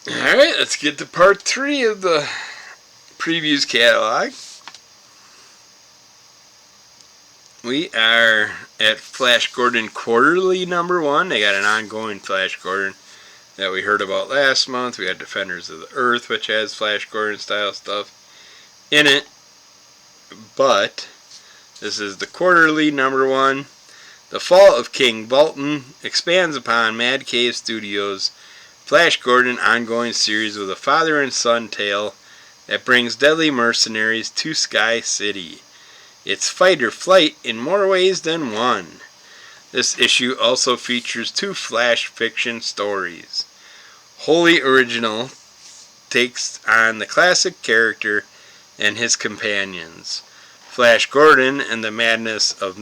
Alright, let's get to part 3 of the previews catalog. We are at Flash Gordon Quarterly number 1. They got an ongoing Flash Gordon that we heard about last month. We got Defenders of the Earth, which has Flash Gordon style stuff in it. But this is the Quarterly number 1. The Fall of King Bolton expands upon Mad Cave Studios' Flash Gordon ongoing series with a father and son tale that brings deadly mercenaries to Sky City. It's fight or flight in more ways than one. This issue also features 2 Flash fiction stories. Wholly Original takes on the classic character and his companions. Flash Gordon and the Madness of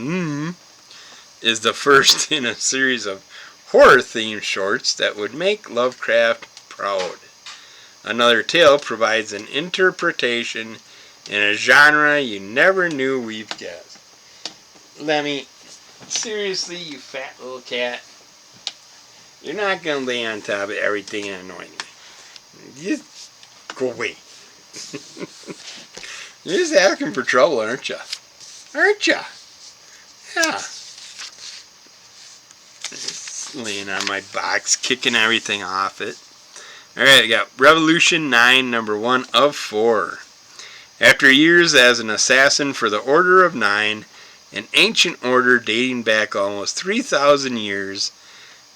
is the first in a series of horror-themed shorts that would make Lovecraft proud. Another tale provides an interpretation in a genre you never knew we've guessed. Lemmy, seriously, you fat little cat, you're not going to lay on top of everything and annoy me. Just go away. You're just asking for trouble, aren't you? Aren't you? Yeah. Just laying on my box, kicking everything off it. Alright, I got Revolution 9, number 1 of 4. After years as an assassin for the Order of Nine, an ancient order dating back almost 3,000 years,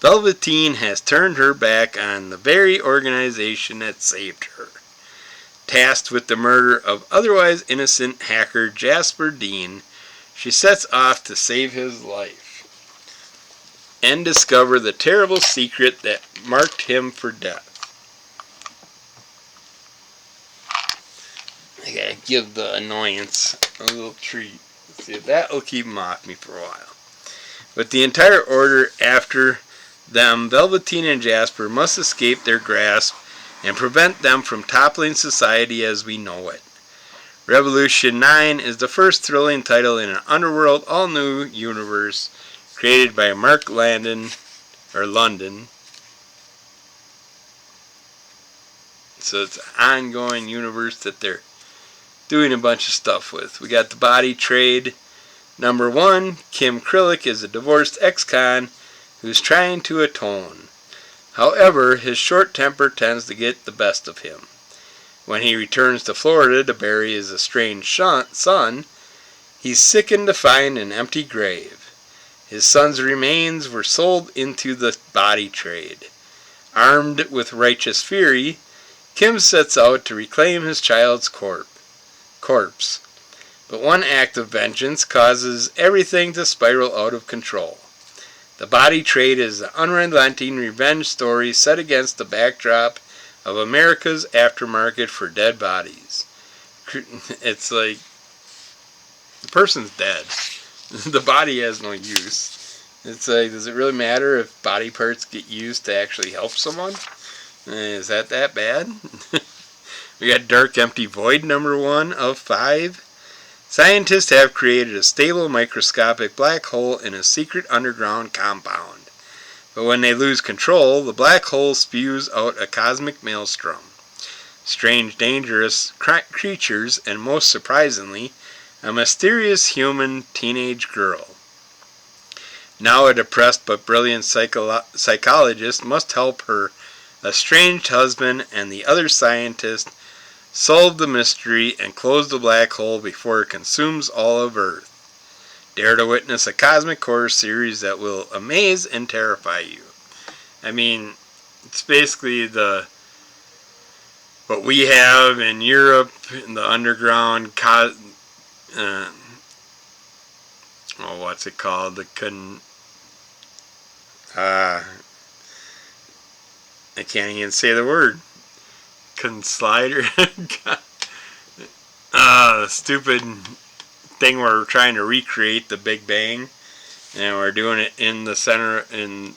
Velveteen has turned her back on the very organization that saved her. Tasked with the murder of otherwise innocent hacker Jasper Dean, she sets off to save his life and discover the terrible secret that marked him for death. I gotta give the annoyance a little treat. Let's see if that will keep him off me for a while. With the entire order after them, Velveteen and Jasper must escape their grasp and prevent them from toppling society as we know it. Revolution 9 is the first thrilling title in an Underworld all-new universe created by Mark London. So it's an ongoing universe that they're doing a bunch of stuff with. We got the Body Trade number 1. Kim Krillick is a divorced ex-con who's trying to atone. However, his short temper tends to get the best of him. When he returns to Florida to bury his estranged son, he's sickened to find an empty grave. His son's remains were sold into the body trade. Armed with righteous fury, Kim sets out to reclaim his child's corpse. But one act of vengeance causes everything to spiral out of control. The Body Trade is an unrelenting revenge story set against the backdrop of America's aftermarket for dead bodies. It's like the person's dead. The body has no use. It's like, does it really matter if body parts get used to actually help someone? Is that bad? We got Dark Empty Void number 1 of 5. Scientists have created a stable microscopic black hole in a secret underground compound. But when they lose control, the black hole spews out a cosmic maelstrom. Strange, dangerous creatures, and most surprisingly, a mysterious human teenage girl. Now a depressed but brilliant psychologist must help her estranged husband and the other scientist solve the mystery and close the black hole before it consumes all of Earth. Dare to witness a cosmic horror series that will amaze and terrify you. I mean, it's basically what we have in Europe in the underground. What's it called? I can't even say the word. Slider. Stupid thing where we're trying to recreate the Big Bang, and we're doing it in the center, in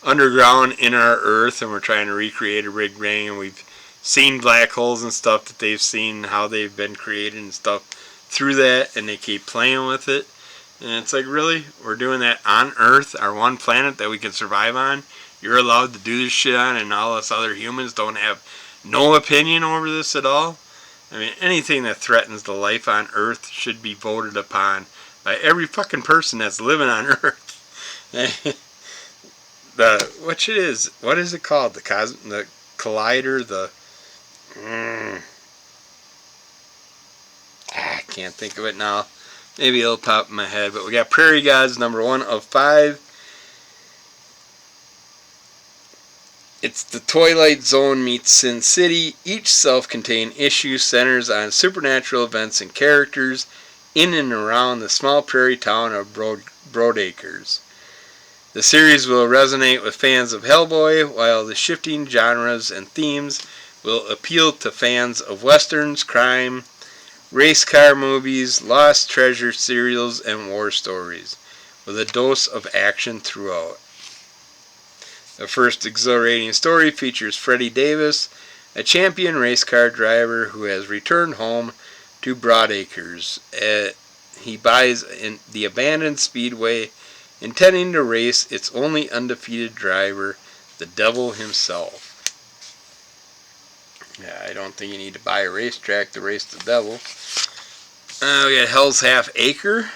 underground in our Earth, and we're trying to recreate a Big Bang, and we've seen black holes and stuff that they've seen, how they've been created and stuff through that, and they keep playing with it. And it's like, really? We're doing that on Earth, our one planet that we can survive on? you're allowed to do this shit on, and all us other humans don't have no opinion over this at all? I mean, anything that threatens the life on Earth should be voted upon by every fucking person that's living on Earth. What is it called? The collider, I can't think of it now. Maybe it'll pop in my head. But we got Prairie Gods, number 1 of 5. It's the Twilight Zone meets Sin City. Each self-contained issue centers on supernatural events and characters in and around the small prairie town of Broadacres. The series will resonate with fans of Hellboy, while the shifting genres and themes will appeal to fans of westerns, crime, race car movies, lost treasure serials, and war stories, with a dose of action throughout. The first exhilarating story features Freddie Davis, a champion race car driver who has returned home to Broadacres. He buys in the abandoned speedway, intending to race its only undefeated driver, the devil himself. Yeah, I don't think you need to buy a racetrack to race the devil. We got Hell's Half Acre.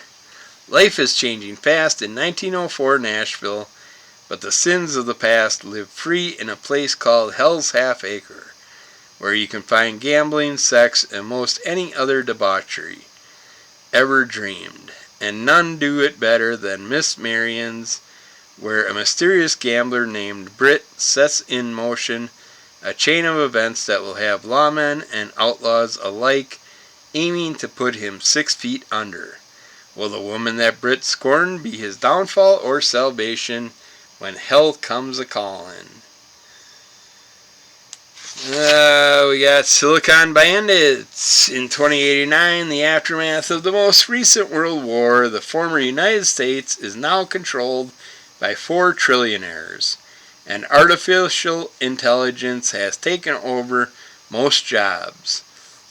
Life is changing fast in 1904 Nashville, but the sins of the past live free in a place called Hell's Half Acre, where you can find gambling, sex, and most any other debauchery ever dreamed. And none do it better than Miss Marion's, where a mysterious gambler named Britt sets in motion a chain of events that will have lawmen and outlaws alike aiming to put him 6 feet under. Will the woman that Britt scorned be his downfall or salvation when hell comes a-calling? We got Silicon Bandits. In 2089, the aftermath of the most recent World War, the former United States is now controlled by 4 trillionaires, and artificial intelligence has taken over most jobs.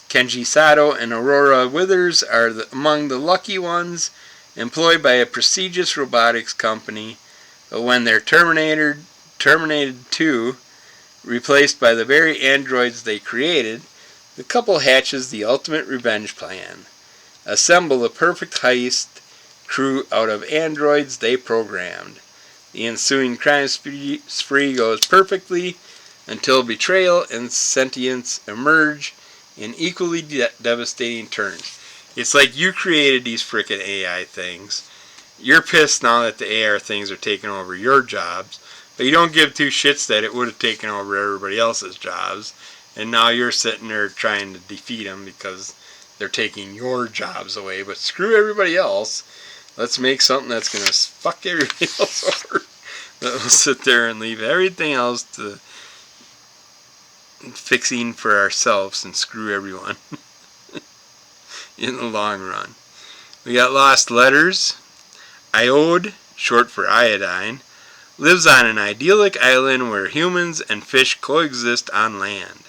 Kenji Sato and Aurora Withers are among the lucky ones employed by a prestigious robotics company, but when they're terminated too, replaced by the very androids they created, the couple hatches the ultimate revenge plan. Assemble a perfect heist crew out of androids they programmed. The ensuing crime spree goes perfectly until betrayal and sentience emerge in equally devastating turns. It's like you created these frickin' AI things. You're pissed now that the AI things are taking over your jobs, but you don't give 2 shits that it would have taken over everybody else's jobs, and now you're sitting there trying to defeat them because they're taking your jobs away. But screw everybody else. Let's make something that's going to fuck everybody else over. That will sit there and leave everything else to fixing for ourselves and screw everyone in the long run. We got Lost Letters. Iode, short for iodine, lives on an idyllic island where humans and fish coexist on land.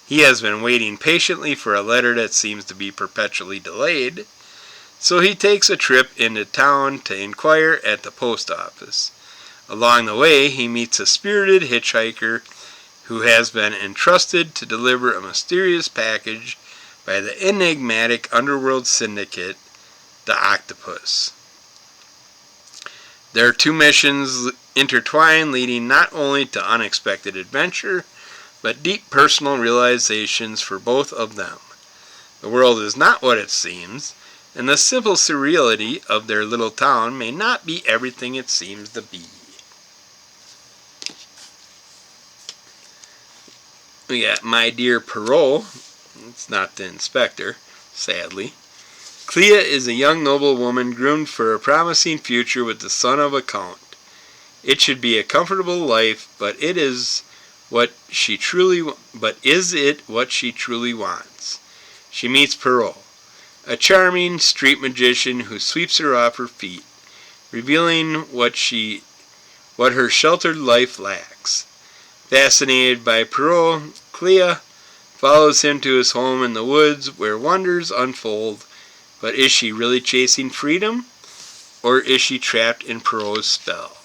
He has been waiting patiently for a letter that seems to be perpetually delayed, so he takes a trip into town to inquire at the post office. Along the way, he meets a spirited hitchhiker who has been entrusted to deliver a mysterious package by the enigmatic underworld syndicate, the Octopus. Their 2 missions intertwine, leading not only to unexpected adventure, but deep personal realizations for both of them. The world is not what it seems, and the simple surreality of their little town may not be everything it seems to be. We got My Dear Parole. It's not the inspector, sadly. Clea is a young noble woman groomed for a promising future with the son of a count. It should be a comfortable life, but is it what she truly wants? She meets Parole, a charming street magician who sweeps her off her feet, revealing what her sheltered life lacks. Fascinated by Parole, Clea follows him to his home in the woods where wonders unfold. But is she really chasing freedom, or is she trapped in Parole's spell?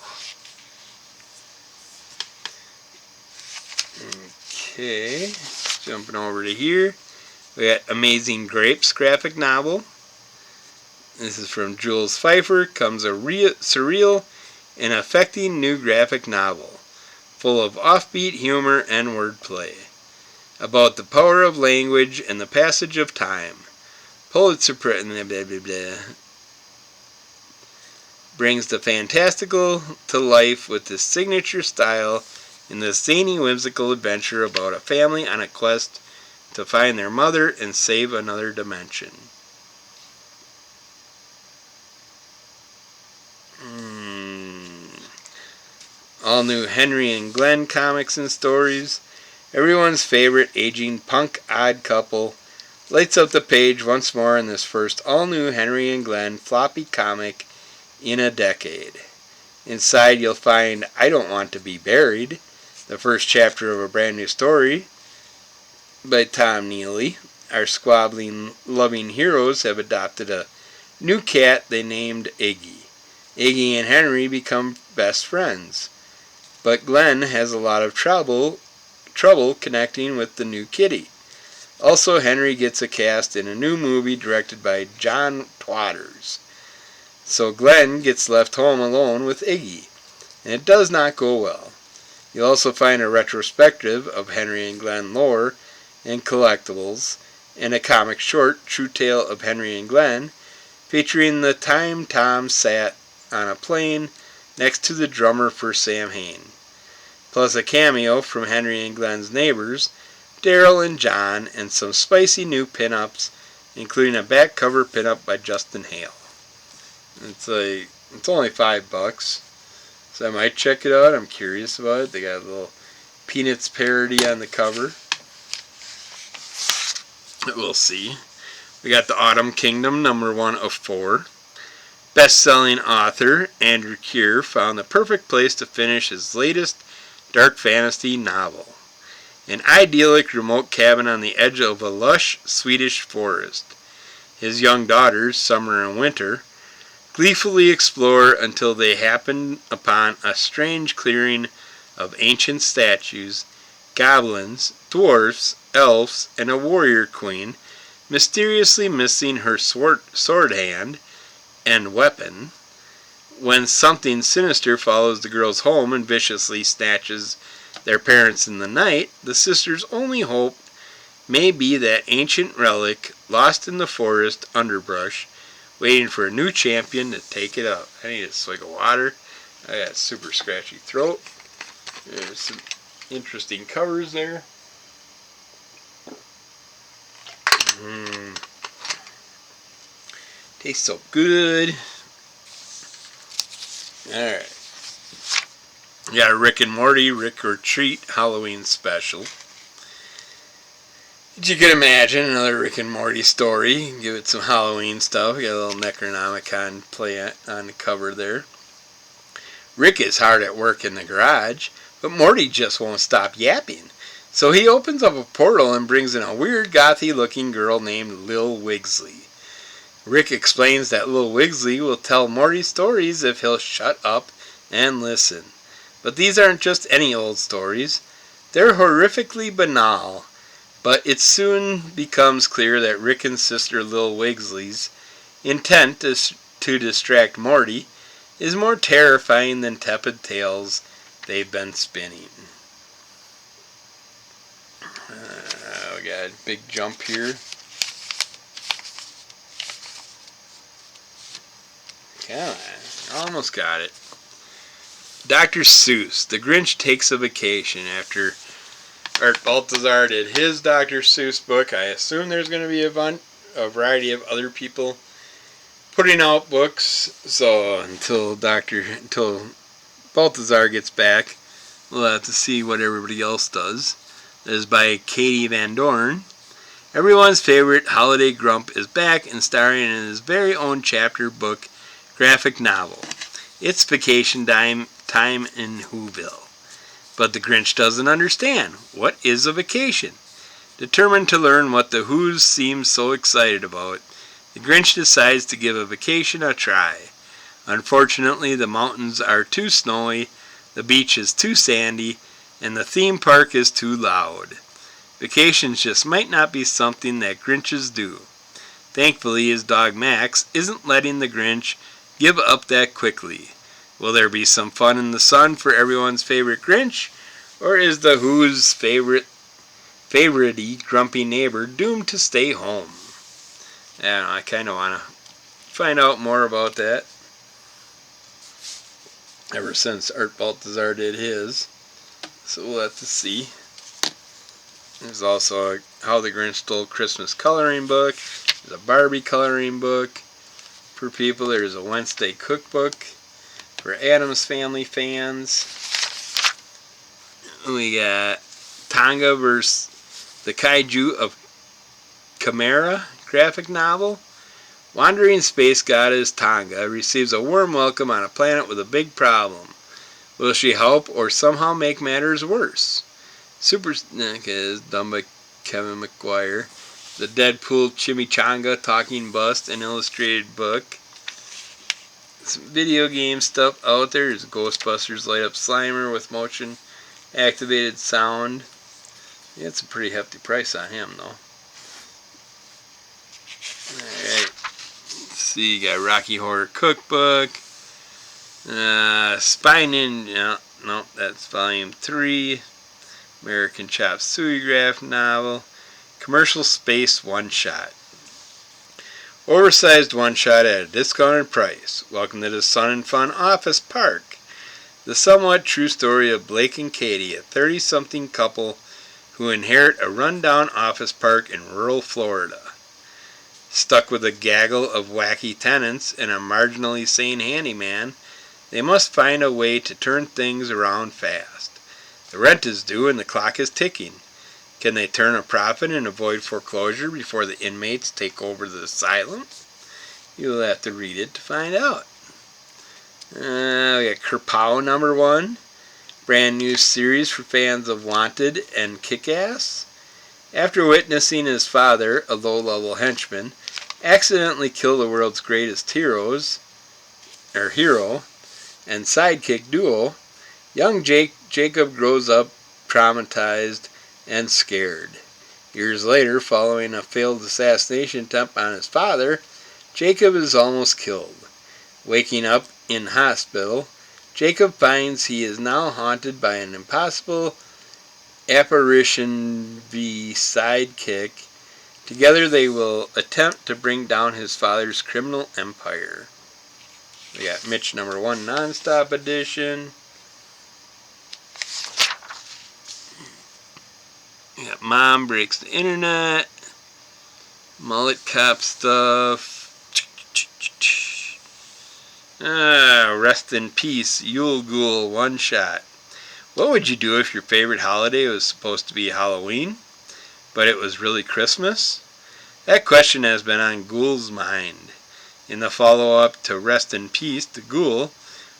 Okay, jumping over to here. We got Amazing Grapes graphic novel. This is from Jules Pfeiffer. Comes a surreal and affecting new graphic novel, full of offbeat humor and wordplay, about the power of language and the passage of time. Pulitzer Prize brings the fantastical to life with his signature style in this zany, whimsical adventure about a family on a quest to find their mother and save another dimension. All new Henry and Glenn comics and stories. Everyone's favorite aging punk odd couple lights up the page once more in this first all-new Henry and Glenn floppy comic in a decade. Inside you'll find I Don't Want to Be Buried, the first chapter of a brand new story by Tom Neely. Our squabbling, loving heroes have adopted a new cat they named Iggy. Iggy and Henry become best friends, but Glenn has a lot of trouble connecting with the new kitty. Also, Henry gets a cast in a new movie directed by John Twatters. So Glenn gets left home alone with Iggy, and it does not go well. You'll also find a retrospective of Henry and Glenn lore and collectibles, and a comic short, True Tale of Henry and Glenn, featuring the time Tom sat on a plane next to the drummer for Sam Hain, plus a cameo from Henry and Glenn's neighbors, Daryl and John, and some spicy new pinups, including a back cover pinup by Justin Hale. It's only $5, so I might check it out. I'm curious about it. They got a little Peanuts parody on the cover. We'll see. We got The Autumn Kingdom, #1 of 4. Best-selling author Andrew Keir found the perfect place to finish his latest dark fantasy novel. An idyllic remote cabin on the edge of a lush Swedish forest. His young daughters, Summer and Winter, gleefully explore until they happen upon a strange clearing of ancient statues, goblins, dwarfs, elves, and a warrior queen, mysteriously missing her sword hand and weapon. When something sinister follows the girls home and viciously snatches their parents in the night, the sisters' only hope may be that ancient relic lost in the forest underbrush, waiting for a new champion to take it up. I need a swig of water. I got a super scratchy throat. There's some interesting covers there. Tastes so good. Alright. We got a Rick and Morty Rick or Treat Halloween special. As you can imagine, another Rick and Morty story. Give it some Halloween stuff. We got a little Necronomicon play on the cover there. Rick is hard at work in the garage, but Morty just won't stop yapping. So he opens up a portal and brings in a weird gothy looking girl named Lil Wigsley. Rick explains that Lil Wigsley will tell Morty stories if he'll shut up and listen. But these aren't just any old stories. They're horrifically banal. But it soon becomes clear that Rick and sister Lil Wigsley's intent to distract Morty is more terrifying than tepid tales they've been spinning. We got a big jump here. Come on, almost got it. Dr. Seuss, The Grinch Takes a Vacation. After Art Baltazar did his Dr. Seuss book, I assume there's going to be a variety of other people putting out books. So until Baltazar gets back, we'll have to see what everybody else does. This is by Katie Van Dorn. Everyone's favorite holiday grump is back and starring in his very own chapter book graphic novel. It's vacation time in Whoville. But the Grinch doesn't understand. What is a vacation? Determined to learn what the Who's seem so excited about, the Grinch decides to give a vacation a try. Unfortunately, the mountains are too snowy, the beach is too sandy, and the theme park is too loud. Vacations just might not be something that Grinches do. Thankfully, his dog Max isn't letting the Grinch give up that quickly. Will there be some fun in the sun for everyone's favorite Grinch? Or is the Who's favorite grumpy neighbor doomed to stay home? I don't know, I kind of want to find out more about that. Ever since Art Baltazar did his. So we'll have to see. There's also a How the Grinch Stole Christmas coloring book. There's a Barbie coloring book for people. There's a Wednesday cookbook for Addams Family fans. We got Tonga vs. the Kaiju of Chimera graphic novel. Wandering space goddess Tonga receives a warm welcome on a planet with a big problem. Will she help or somehow make matters worse? Super Snack is done by Kevin McGuire. The Deadpool Chimichanga Talking Bust, an illustrated book. Some video game stuff out there. There's Ghostbusters Light Up Slimer with motion activated sound. Yeah, it's a pretty hefty price on him though. Alright. Let's see, you got Rocky Horror Cookbook. Spy Ninja. Nope, that's volume 3. American Chop Suey graphic novel. Commercial Space One-Shot. Oversized one-shot at a discounted price. Welcome to the Sun and Fun Office Park. The somewhat true story of Blake and Katie, a 30-something couple who inherit a run-down office park in rural Florida. Stuck with a gaggle of wacky tenants and a marginally sane handyman, they must find a way to turn things around fast. The rent is due and the clock is ticking. Can they turn a profit and avoid foreclosure before the inmates take over the asylum? You'll have to read it to find out. We got Kerpow #1. Brand new series for fans of Wanted and Kick-Ass. After witnessing his father, a low-level henchman, accidentally kill the world's greatest hero and sidekick duo, young Jacob grows up traumatized and scared. Years later, following a failed assassination attempt on his father, Jacob is almost killed. Waking up in hospital, Jacob finds he is now haunted by an impossible apparition v sidekick. Together they will attempt to bring down his father's criminal empire. We got Mitch #1 Nonstop Edition. We got Mom Breaks the Internet. Mullet Cop stuff. Rest in Peace Yule Ghoul One Shot. What would you do if your favorite holiday was supposed to be Halloween, but it was really Christmas? That question has been on Ghoul's mind. In the follow-up to Rest in Peace, the Ghoul,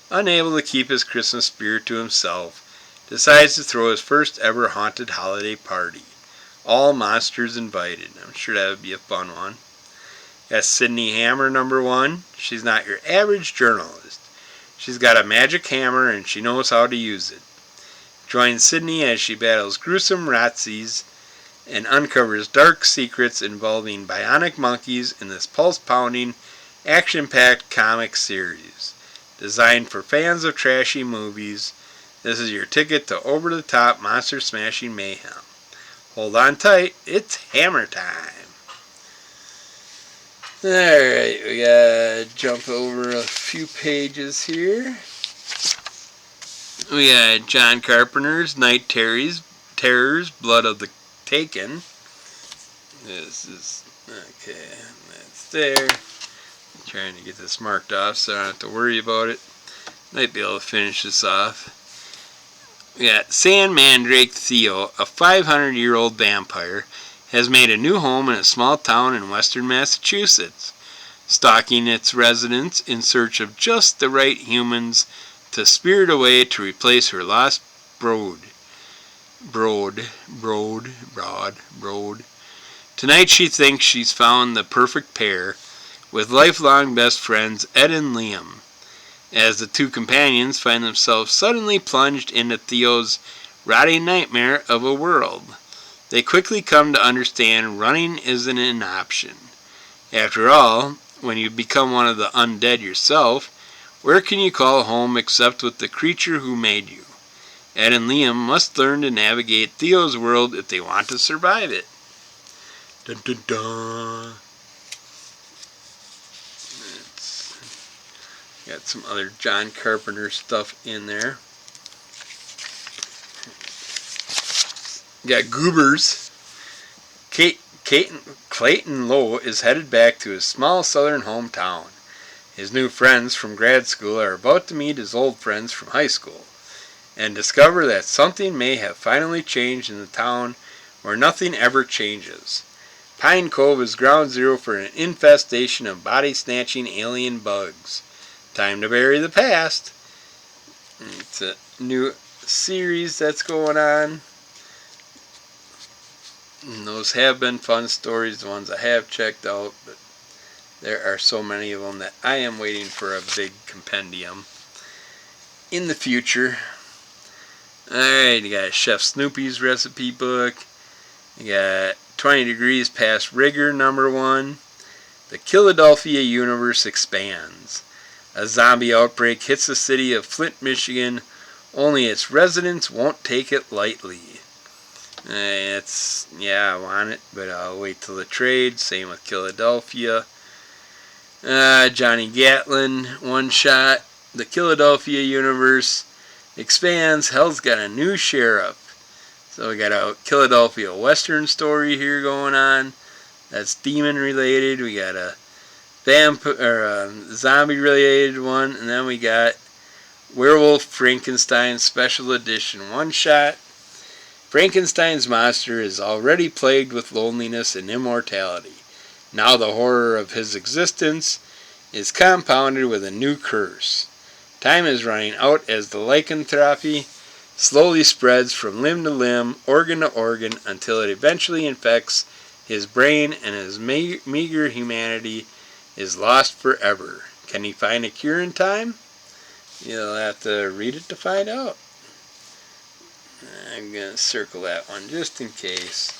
unable to keep his Christmas spirit to himself, decides to throw his first ever haunted holiday party. All monsters invited. I'm sure that would be a fun one. That's Sydney Hammer #1. She's not your average journalist. She's got a magic hammer and she knows how to use it. Join Sydney as she battles gruesome Razzies and uncovers dark secrets involving bionic monkeys in this pulse-pounding, action-packed comic series. Designed for fans of trashy movies, this is your ticket to over-the-top monster-smashing mayhem. Hold on tight, it's hammer time. Alright, we gotta jump over a few pages here. We got John Carpenter's Night Terrors, Blood of the Taken. This is, okay, that's there. I'm trying to get this marked off so I don't have to worry about it. Might be able to finish this off. We got Sand Mandrake Theo, a 500-year-old vampire, has made a new home in a small town in western Massachusetts, stalking its residents in search of just the right humans to spirit away to replace her lost brood. Tonight she thinks she's found the perfect pair with lifelong best friends Ed and Liam, as the two companions find themselves suddenly plunged into Theo's rotting nightmare of a world. They quickly come to understand running isn't an option. After all, when you become one of the undead yourself, where can you call home except with the creature who made you? Ed and Liam must learn to navigate Theo's world if they want to survive it. Dun, dun, dun. Got some other John Carpenter stuff in there. Got Goobers. Clayton Lowe is headed back to his small southern hometown. His new friends from grad school are about to meet his old friends from high school and discover that something may have finally changed in the town where nothing ever changes. Pine Cove is ground zero for an infestation of body-snatching alien bugs. Time to bury the past. It's a new series that's going on. And those have been fun stories, the ones I have checked out, but there are so many of them that I am waiting for a big compendium in the future. Alright, you got Chef Snoopy's recipe book. You got 20 Degrees Past Rigor #1. The Philadelphia universe expands. A zombie outbreak hits the city of Flint, Michigan, only its residents won't take it lightly. I want it, but I'll wait till the trade. Same with Philadelphia. Johnny Gatlin, one shot. The Philadelphia universe expands. Hell's got a new sheriff. So we got a Philadelphia Western story here going on. That's demon related. We got a zombie related one, and then we got Werewolf Frankenstein Special Edition one shot. Frankenstein's monster is already plagued with loneliness and immortality. Now the horror of his existence is compounded with a new curse. Time is running out as the lycanthropy slowly spreads from limb to limb, organ to organ, until it eventually infects his brain and his meager humanity is lost forever. Can he find a cure in time? You'll have to read it to find out. I'm going to circle that one just in case.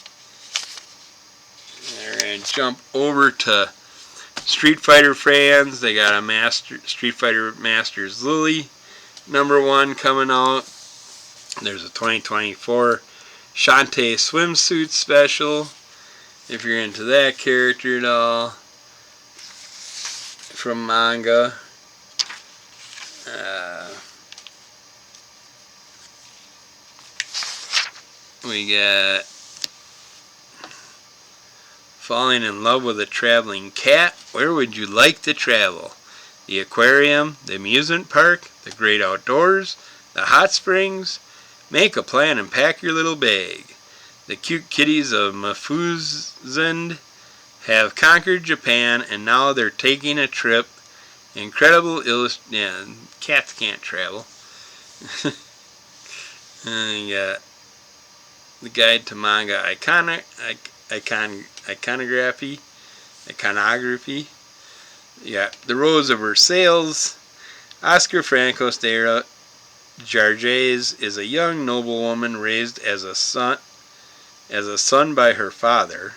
We're going to jump over to Street Fighter fans. They got a Street Fighter Masters Lily #1 coming out. There's a 2024 Shantae swimsuit special, if you're into that character at all, from manga. We got Falling in Love with a Traveling Cat. Where would you like to travel? The aquarium, the amusement park, the great outdoors, the hot springs? Make a plan and pack your little bag. The cute kitties of Mafuzend have conquered Japan, and now they're taking a trip. Incredible cats can't travel. And you got the Guide to Manga Iconography. You got The Rose of Versailles. Oscar Franco's Dara Jarges is a young noblewoman raised as a son by her father.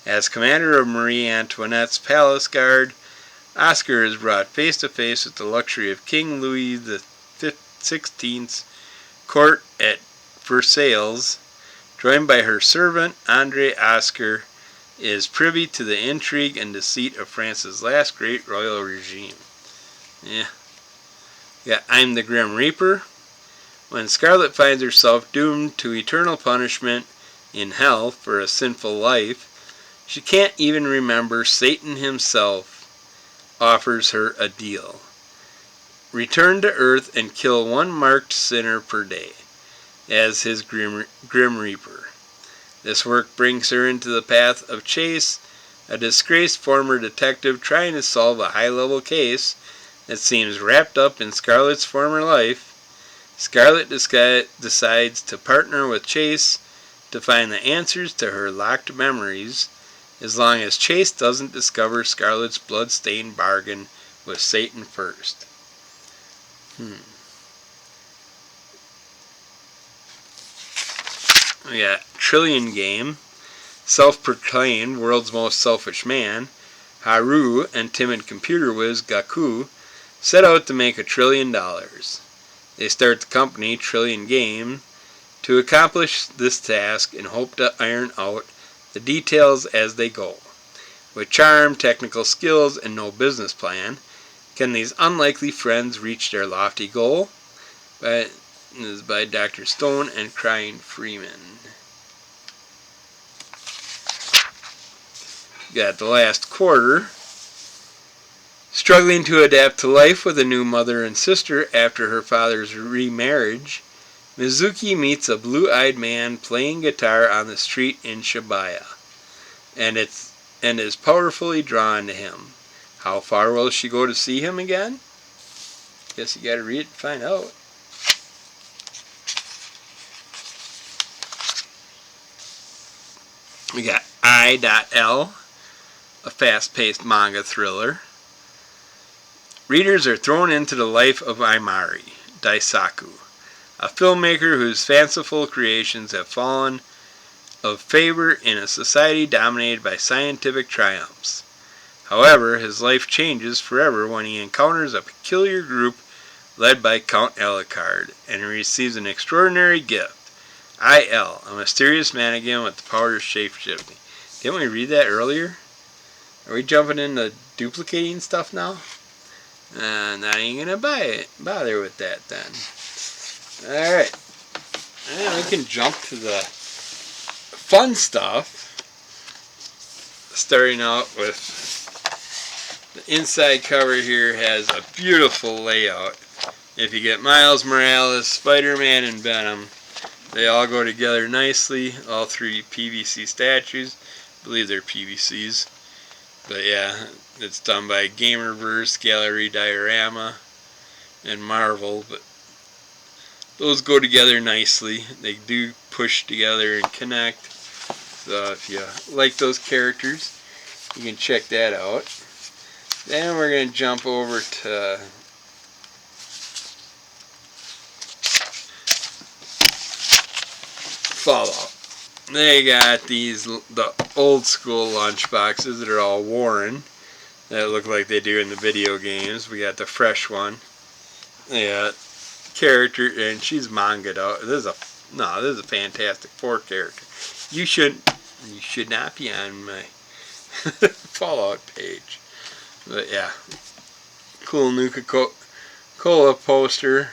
As commander of Marie Antoinette's palace guard, Oscar is brought face to face with the luxury of King Louis XVI's court at Versailles. Joined by her servant, Andre, Oscar is privy to the intrigue and deceit of France's last great royal regime. Yeah, I'm the Grim Reaper. When Scarlet finds herself doomed to eternal punishment in hell for a sinful life, she can't even remember Satan himself offers her a deal. Return to Earth and kill one marked sinner per day as his Grim Reaper. This work brings her into the path of Chase, a disgraced former detective trying to solve a high-level case that seems wrapped up in Scarlet's former life. Scarlet decides to partner with Chase to find the answers to her locked memories, as long as Chase doesn't discover Scarlet's blood-stained bargain with Satan first. We got Trillion Game. Self-proclaimed world's most selfish man, Haru and timid computer whiz Gaku set out to make $1 trillion. They start the company Trillion Game to accomplish this task and hope to iron out the details as they go. With charm, technical skills, and no business plan, can these unlikely friends reach their lofty goal? This is by Dr. Stone and Crying Freeman. Got the last quarter. Struggling to adapt to life with a new mother and sister after her father's remarriage, Mizuki meets a blue-eyed man playing guitar on the street in Shibuya, and is powerfully drawn to him. How far will she go to see him again? Guess you gotta read it to find out. We got I.L., a fast-paced manga thriller. Readers are thrown into the life of Imari Daisaku, a filmmaker whose fanciful creations have fallen of favor in a society dominated by scientific triumphs. However, his life changes forever when he encounters a peculiar group led by Count Alucard, and he receives an extraordinary gift. I.L., a mysterious mannequin with the power of shape-shifting. Didn't we read that earlier? Are we jumping into duplicating stuff now? Not even gonna bother with that then. Alright. And we can jump to the fun stuff. Starting out with the inside cover here has a beautiful layout. If you get Miles Morales, Spider-Man, and Venom, they all go together nicely. All three PVC statues. I believe they're PVCs. But yeah, it's done by Gamerverse, Gallery Diorama, and Marvel. But those go together nicely. They do push together and connect. So if you like those characters, you can check that out. Then we're going to jump over to Fallout. They got the old school lunch boxes that are all worn, that look like they do in the video games. We got the fresh one. They got character, and she's manga'd out. This is a Fantastic Four character. You should not be on my Fallout page. But yeah, cool Nuka-Cola poster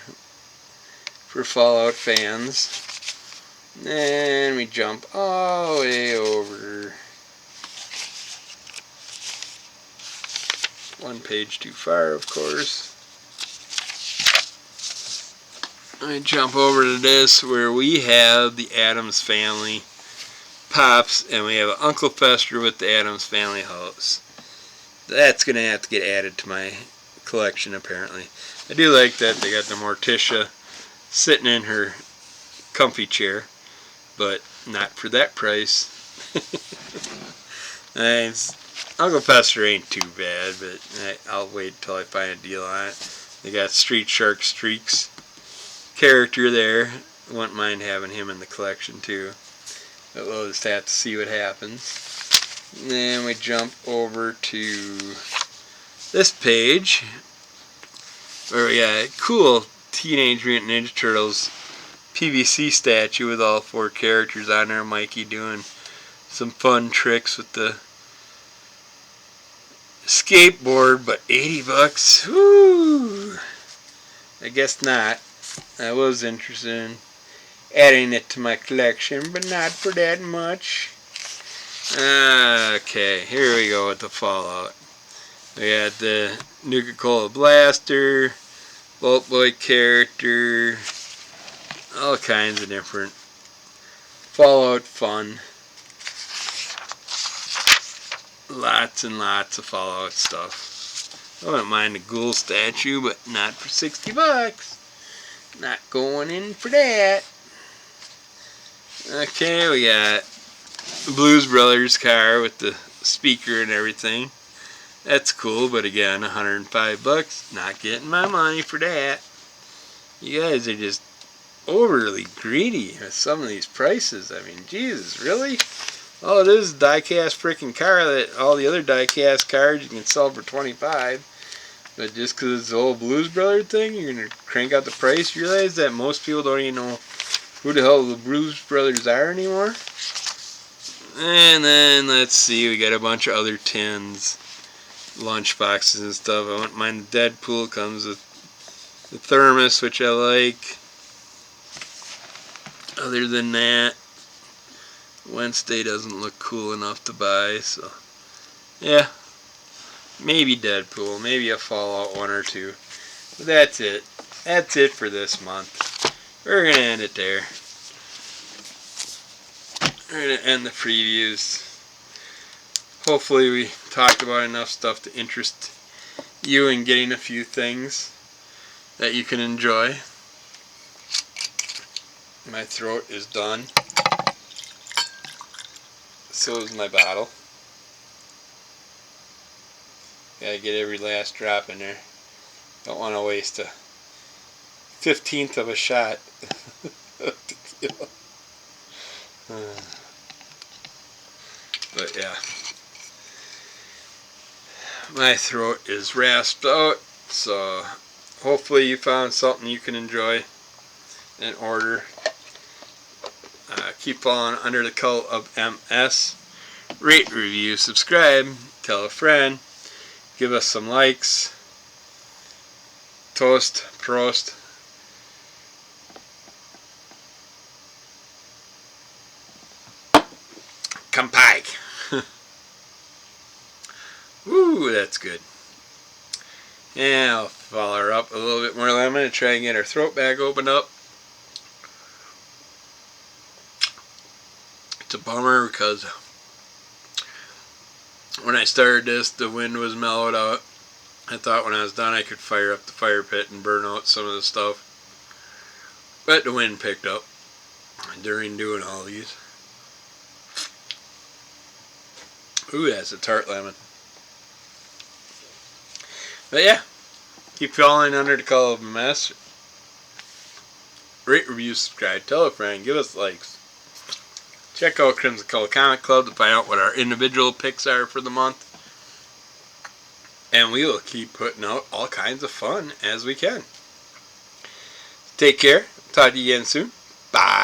for Fallout fans. Then we jump all the way over one page too far, of course. I jump over to this where we have the Addams Family Pops, and we have Uncle Fester with the Addams Family house. That's going to have to get added to my collection, apparently. I do like that they got the Morticia sitting in her comfy chair, but not for that price. Uncle Fester ain't too bad, but I'll wait till I find a deal on it. They got Street Shark Streaks character there. Wouldn't mind having him in the collection too. But we'll just have to see what happens. And then we jump over to this page where we got a cool Teenage Mutant Ninja Turtles PVC statue with all 4 characters on there. Mikey doing some fun tricks with the skateboard, but $80? Woo! I guess not. I was interested in adding it to my collection, but not for that much. Okay, here we go with the Fallout. We got the Nuka-Cola Blaster, Bolt Boy character, all kinds of different Fallout fun. Lots and lots of Fallout stuff. I wouldn't mind the Ghoul statue, but not for $60. Not going in for that. Okay, we got the Blues Brothers car with the speaker and everything. That's cool, but again, $105. Not getting my money for that. You guys are just overly greedy with some of these prices. I mean, Jesus, really? All it is die-cast freaking car that all the other die-cast cars you can sell for $25. But just because it's the old Blues Brothers thing, you're going to crank out the price? You realize that most people don't even know who the hell the Blues Brothers are anymore? And then, let's see, we got a bunch of other tins, lunch boxes and stuff. I want mine. Deadpool comes with the thermos, which I like. Other than that, Wednesday doesn't look cool enough to buy, so yeah, maybe Deadpool, maybe a Fallout 1 or 2. But that's it. That's it for this month. We're going to end it there. We're going to end the previews. Hopefully we talked about enough stuff to interest you in getting a few things that you can enjoy. My throat is done. So is my bottle. Gotta get every last drop in there. Don't want to waste a 15th of a shot. But yeah, my throat is rasped out, so hopefully you found something you can enjoy and order. Keep following Under the Cult of MS. Rate, review, subscribe, tell a friend, give us some likes. Toast, prost. Kampai. Woo, that's good. And I'll follow her up a little bit more lemon and try and get her throat back opened up. It's a bummer because when I started this, the wind was mellowed out. I thought when I was done I could fire up the fire pit and burn out some of the stuff. But the wind picked up during doing all these. Ooh, that's a tart lemon. But yeah, keep following Under the Cult of MS. Rate, review, subscribe, tell a friend, give us likes. Check out Crimson Cult Comic Club to find out what our individual picks are for the month. And we will keep putting out all kinds of fun as we can. Take care. Talk to you again soon. Bye.